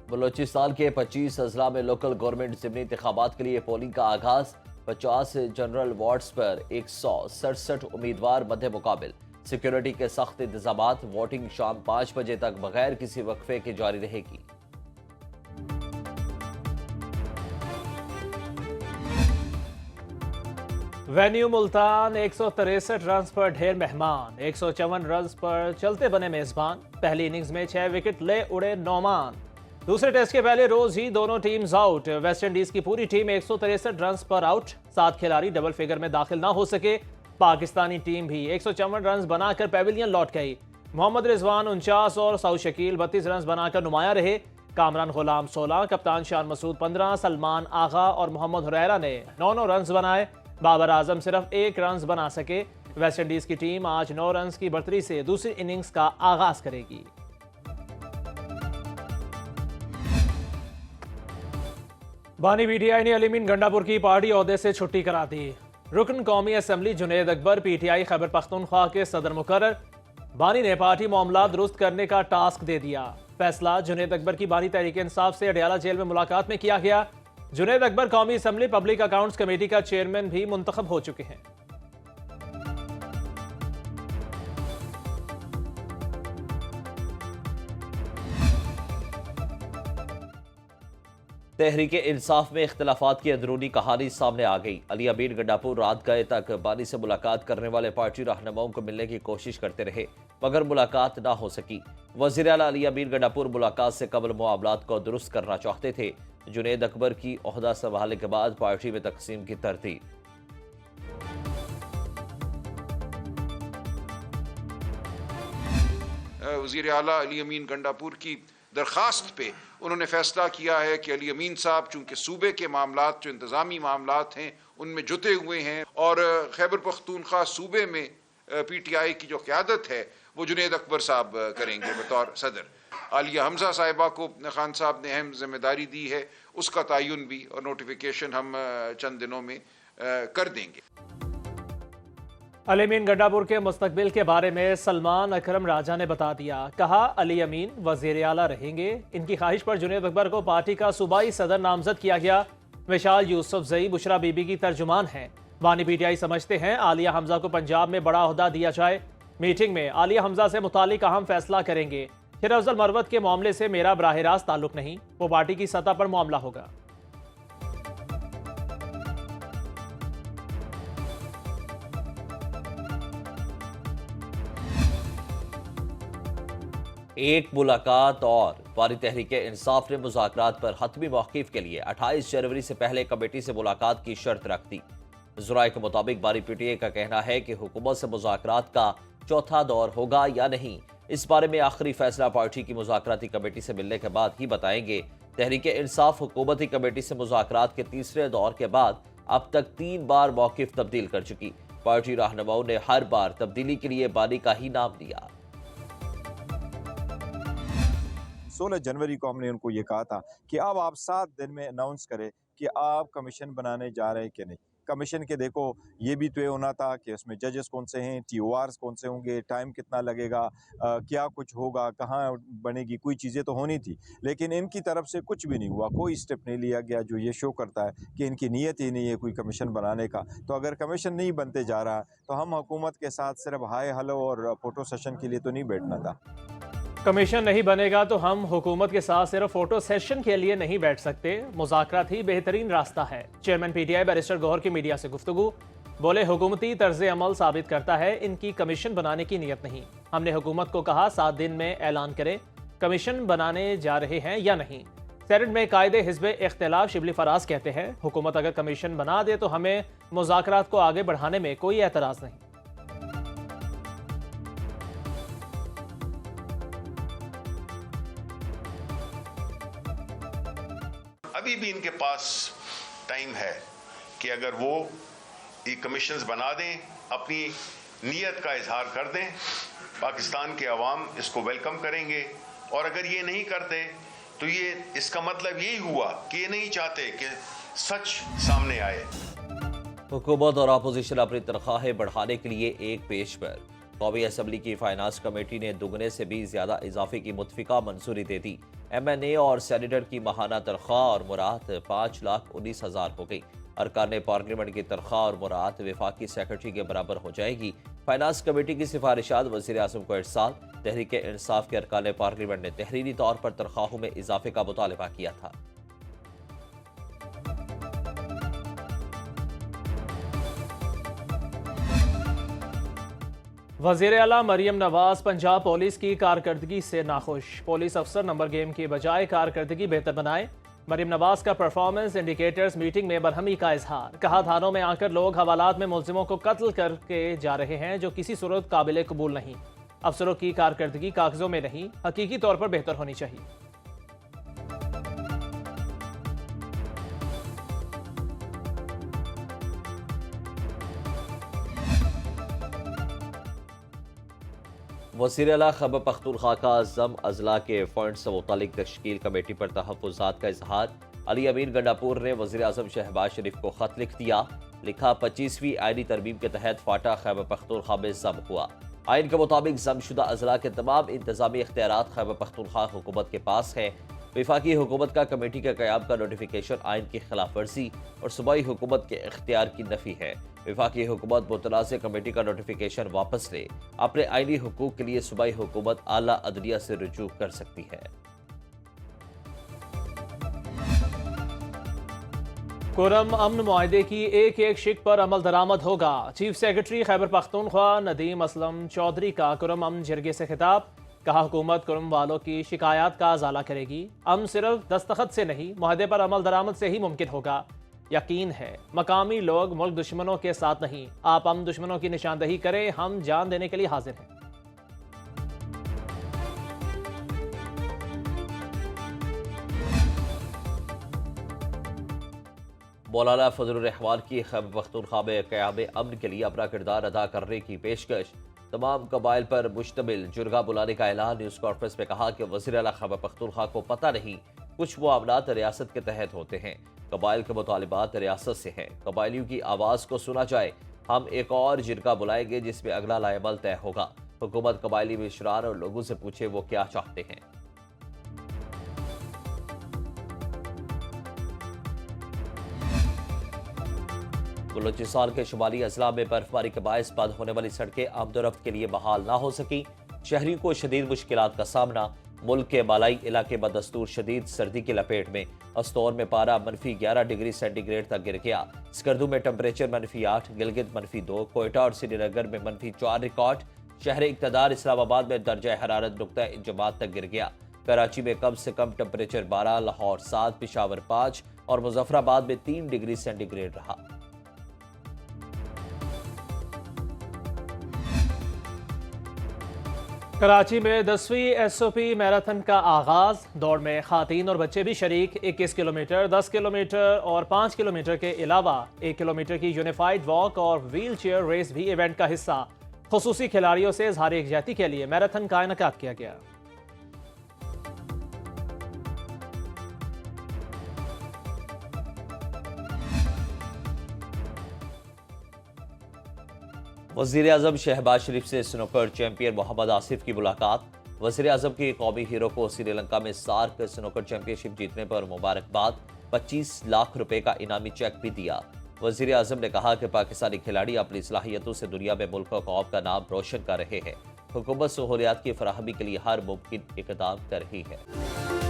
बलोचिस्तान के 25 अजला में local government ज़िमनी इंतखाबात के लिए पोलिंग का आगाज। 50 जनरल वार्ड्स पर 167 उम्मीदवार मध्य मुकाबिल। सिक्योरिटी के सख्त इंतजामात। वोटिंग शाम 5 बजे तक बगैर किसी वक्फे के जारी रहेगी। वेन्यू मुल्तान 163 रन पर ढेर मेहमान। 154 रन पर चलते बने मेजबान। पहली इनिंग्स में 6 विकेट ले उड़े नौमान। दूसरे टेस्ट के पहले रोज ही दोनों टीम्स आउट। वेस्ट इंडीज की पूरी टीम 163 रन पर आउट। 7 खिलाड़ी डबल फिगर में दाखिल ना हो सके। पाकिस्तानी टीम भी 154 रन बनाकर पेविलियन लौट गई। मोहम्मद रिजवान 49 और सऊद शकील 32 रन बनाकर नुमाया रहे। कामरान गुलाम 16, कप्तान शान मसूद 15, सलमान आगा और मोहम्मद हुरैरा ने 9 रन बनाए। बाबर आजम सिर्फ 1 रन बना सके। वेस्ट इंडीज की टीम आज 9 रन की बढ़तरी से दूसरी इनिंग्स का आगाज करेगी। बानी पीटीआई ने अली अमीन गंडापुर की पार्टी ओहदे से छुट्टी करा दी। रुकन कौमी असम्बली जुनेद अकबर पीटीआई खैबर पख्तूनख्वा के सदर मुकर्रर। बानी ने पार्टी मामला दुरुस्त करने का टास्क दे दिया। फैसला जुनेद अकबर की बानी तहरीक इंसाफ से अडयाला जेल में मुलाकात में किया गया। जुनेद अकबर कौमी असम्बली पब्लिक अकाउंट्स कमेटी का चेयरमैन भी मुंतखब हो चुके हैं। तहरीक इंसाफ में इख्तलाफात की अंदरूनी कहानी सामने आ गई। अली अमीन गंडापुर रात गए तक बानी से मुलाकात करने वाले पार्टी रहनुमाओं को मिलने की कोशिश करते रहे, मगर मुलाकात ना हो सकी। वज़ीर आला अली अमीन गंडापुर मुलाकात से कबल मामलात को दुरुस्त करना चाहते थे। जुनेद अकबर की ओहदा संभालने के बाद पार्टी में तकसीम की तरतीब। वज़ीर आला अली अमीन गंडापुर की दरख्वास्त पे उन्होंने फैसला किया है कि अली अमीन साहब चूंकि सूबे के मामलात जो इंतज़ामी मामलात हैं उनमें जुटे हुए हैं और खैबर पख्तूनख्वा सूबे में पीटीआई की जो क़यादत है वो जुनेद अकबर साहब करेंगे बतौर सदर। आलिया हमजा साहिबा को खान साहब ने अहम जिम्मेदारी दी है, उसका तयन भी और नोटिफिकेशन हम चंद दिनों में कर देंगे। अली अमीन गंडापुर के मुस्तकबिल के बारे में सलमान अकरम राजा ने बता दिया। कहा, अली अमीन वज़ीर आला रहेंगे। इनकी ख्वाहिश पर जुनेद अकबर को पार्टी का सूबाई सदर नामजद किया गया। विशाल यूसुफ जई बुशरा बीबी की तर्जुमान हैं। बानी पीटीआई समझते हैं आलिया हमजा को पंजाब में बड़ा ओहदा दिया जाए। मीटिंग में आलिया हमजा से मुतालिक अहम फैसला करेंगे। शेर अफजल मरवत के मामले से मेरा बराह रास्त ताल्लुक नहीं, वो पार्टी की सतह पर मामला होगा। एक मुलाकात और बानी तहरीक इंसाफ ने मुज़ाकरात पर हतमी मौक़िफ़ के लिए 28 जनवरी से पहले कमेटी से मुलाकात की शर्त रख दी। ज़राए के मुताबिक बानी पीटीआई का कहना है कि हुकूमत से मुज़ाकरात का चौथा दौर होगा या नहीं, इस बारे में आखिरी फैसला पार्टी की मुज़ाकराती कमेटी से मिलने के बाद ही बताएंगे। तहरीक इंसाफ हुकूमती कमेटी से मुज़ाकरात के तीसरे दौर के बाद अब तक 3 बार मौक़िफ़ तब्दील कर चुकी। पार्टी रहनुमाओं ने हर बार तब्दीली के लिए बानी का ही नाम दिया। 16 जनवरी को हमने उनको ये कहा था कि अब आप 7 दिन में अनाउंस करें कि आप कमीशन बनाने जा रहे हैं कि नहीं। कमीशन के देखो ये भी तय होना था कि उसमें जजेस कौन से हैं, TORs कौन से होंगे, टाइम कितना लगेगा, क्या कुछ होगा, कहाँ बनेगी, कोई चीज़ें तो होनी थी। लेकिन इनकी तरफ से कुछ भी नहीं हुआ, कोई स्टेप नहीं लिया गया, जो ये शो करता है कि इनकी नीयत ही नहीं है कोई कमीशन बनाने का। तो अगर कमीशन नहीं बनते जा रहा तो हम हुकूमत के साथ सिर्फ हाय हेलो और फोटो सेशन के लिए तो नहीं बैठना था। कमीशन नहीं बनेगा तो हम हुकूमत के साथ सिर्फ फोटो सेशन के लिए नहीं बैठ सकते। मुज़ाकरात ही बेहतरीन रास्ता है। चेयरमैन पीटीआई बैरिस्टर गौहर की मीडिया से गुफ्तगू। बोले, हुकूमती तर्ज अमल साबित करता है इनकी कमीशन बनाने की नीयत नहीं। हमने हुकूमत को कहा 7 दिन में ऐलान करें कमीशन बनाने जा रहे हैं या नहीं। सेनेट में कायदे हिज़्ब इख्तिलाफ शिबली फराज कहते हैं हुकूमत अगर कमीशन बना दे तो हमें मुज़ाकरात को आगे बढ़ाने में कोई एतराज़ नहीं। अभी भी इनके पास टाइम है कि अगर वो ये कमीशंस बना दें, अपनी नीयत का इजहार कर दें, पाकिस्तान के अवाम इसको वेलकम करेंगे। और अगर ये नहीं करते तो ये इसका मतलब यही हुआ कि ये नहीं चाहते कि सच सामने आए। हुकूमत और अपोजिशन अपनी तनख्वाहें बढ़ाने के लिए एक पेज पर कौमी असम्बली की फाइनेंस कमेटी ने दुगने से भी ज्यादा इजाफे की मुतफिका मंजूरी दे दी। MNA और सेनेटर की माहाना तनख्वाह और मुराद 5,19,000 हो गई। अरकान पार्लियामेंट की तनख्वाह और मुराद वफाकी सेक्रेटरी के बराबर हो जाएगी। फाइनेंस कमेटी की सिफारिशात वज़ीर आज़म को इरसाल। तहरीक इंसाफ के अरकान पार्लियामेंट ने तहरीरी तौर पर तनख्वाहों में इजाफे का मुतालबा किया था। वज़ीर आला मरियम नवाज पंजाब पुलिस की कारकर्दगी से नाखुश। पुलिस अफसर नंबर गेम की बजाय कारकर्दगी बेहतर बनाए। मरियम नवाज का परफॉर्मेंस इंडिकेटर्स मीटिंग में बरहमी का इजहार। कहा थानों में आकर लोग हवालात में मुलजिमों को कत्ल करके जा रहे हैं, जो किसी सूरत काबिल कबूल नहीं। अफसरों की कारकर्दगी कागजों में नहीं, हकीकी तौर पर बेहतर होनी चाहिए। वज़ीर आला खैबर पख्तूनख्वा का ज़म अजला के फंड से मुतालिक तश्कील कमेटी पर तहफ़्फ़ुज़ात का इजहार। अली अमीन गंडापुर ने वज़ीर आज़म शहबाज शरीफ को ख़त लिख दिया। लिखा 25वीं आईनी तरमीम के तहत फाटा खैबर पख्तूनख्वा में ज़म हुआ। आइन के मुताबिक ज़मशुदा अजला के तमाम इंतज़ामी इख्तियारात खैबर पख्तूनख्वा हुकूमत के पास है। वफाकी हुकूमत का कमेटी के क़याम का नोटिफिकेशन आइन की खिलाफ वर्जी और सूबाई हुकूमत के इख्तियार की नफी है। वफाकी हुकूमत मुतनाज़ कमेटी का नोटिफिकेशन वापस ले अपने आइनी हुकूक के लिए सूबाई हुकूमत आला अदलिया से रुजू कर सकती है। कुरम अमन मुआहदे की एक एक शिक पर अमल दरामद होगा। चीफ सेक्रेटरी खैबर पख्तूनख्वा नदीम असलम चौधरी का कुरम अमन जरगे से खिताब। कहा हुकूमत कुरम वालों की शिकायत का अजाला करेगी। अमन सिर्फ दस्तखत से नहीं, मुआहदे पर अमल दरामद से ही मुमकिन होगा। यकीन है मकामी लोग मुल्क दुश्मनों के साथ नहीं। आप अमन दुश्मनों की निशानदही करें, हम जान देने के लिए हाजिर हैं। मौलाना फजलुर रहमान की खैबर पख्तूनख्वा में क़याम अमन के लिए अपना किरदार अदा करने की पेशकश। तमाम कबाइल पर मुश्तमिल जुर्गा बुलाने का ऐलान। न्यूज़ कॉन्फ्रेंस में कहा कि वज़ीर आला खैबर पख्तूनख्वा को पता नहीं कुछ मामलात रियासत के तहत होते हैं, कबाइल के मुतालिबात रियासत से हैं। कबाइलियों की आवाज़ को सुना जाए। हम एक और जिरगा बुलाएंगे जिसमें अगला लाएमल तय होगा। हुकूमत कबाइली मिशरान और लोगों से पूछे वो क्या चाहते हैं। बलूचिस्तान के शुमाली अजला में बर्फबारी के बायस बंद होने वाली सड़कें आमदोरफ्त के लिए बहाल ना हो सकी। शहरियों को शदीद मुश्किलात का सामना। मुल्क के बालाई इलाके बदस्तूर शदीद सर्दी की लपेट में। अस्तौर में पारा -11 डिग्री सेंटीग्रेड तक गिर गया। स्कर्दू में टेम्परेचर -8, गिलगित -2, कोयटा और श्रीनगर में -4 रिकॉर्ड। शहर इक़्तिदार इस्लामाबाद में दर्जा हरारत नुक्ता इंजमात तक गिर गया। कराची में कम से कम टेम्परेचर 12, लाहौर 7, पेशावर 5 और मुजफ्फराबाद में 3 डिग्री सेंटीग्रेड रहा। कराची में 10वीं SOP मैराथन का आगाज। दौड़ में खातीन और बच्चे भी शरीक। 21 किलोमीटर, 10 किलोमीटर और 5 किलोमीटर के अलावा 1 किलोमीटर की यूनिफाइड वॉक और व्हील चेयर रेस भी इवेंट का हिस्सा। खुसूसी खिलाड़ियों से इजहार यकजहती के लिए मैराथन का इनेकाद किया गया। वज़ीर आज़म शहबाज शरीफ से स्नूकर चैंपियन मोहम्मद आसिफ की मुलाकात। वज़ीर आज़म के कौमी हीरो को श्रीलंका में सार्क स्नूकर चैंपियनशिप जीतने पर मुबारकबाद। 25 लाख रुपए का इनामी चेक भी दिया। वज़ीर आज़म ने कहा कि पाकिस्तानी खिलाड़ी अपनी सलाहियतों से दुनिया में मुल्क और कौम का नाम रोशन कर रहे हैं। हुकूमत सहूलियात की फराहमी के लिए हर मुमकिन इक़दाम कर रही है।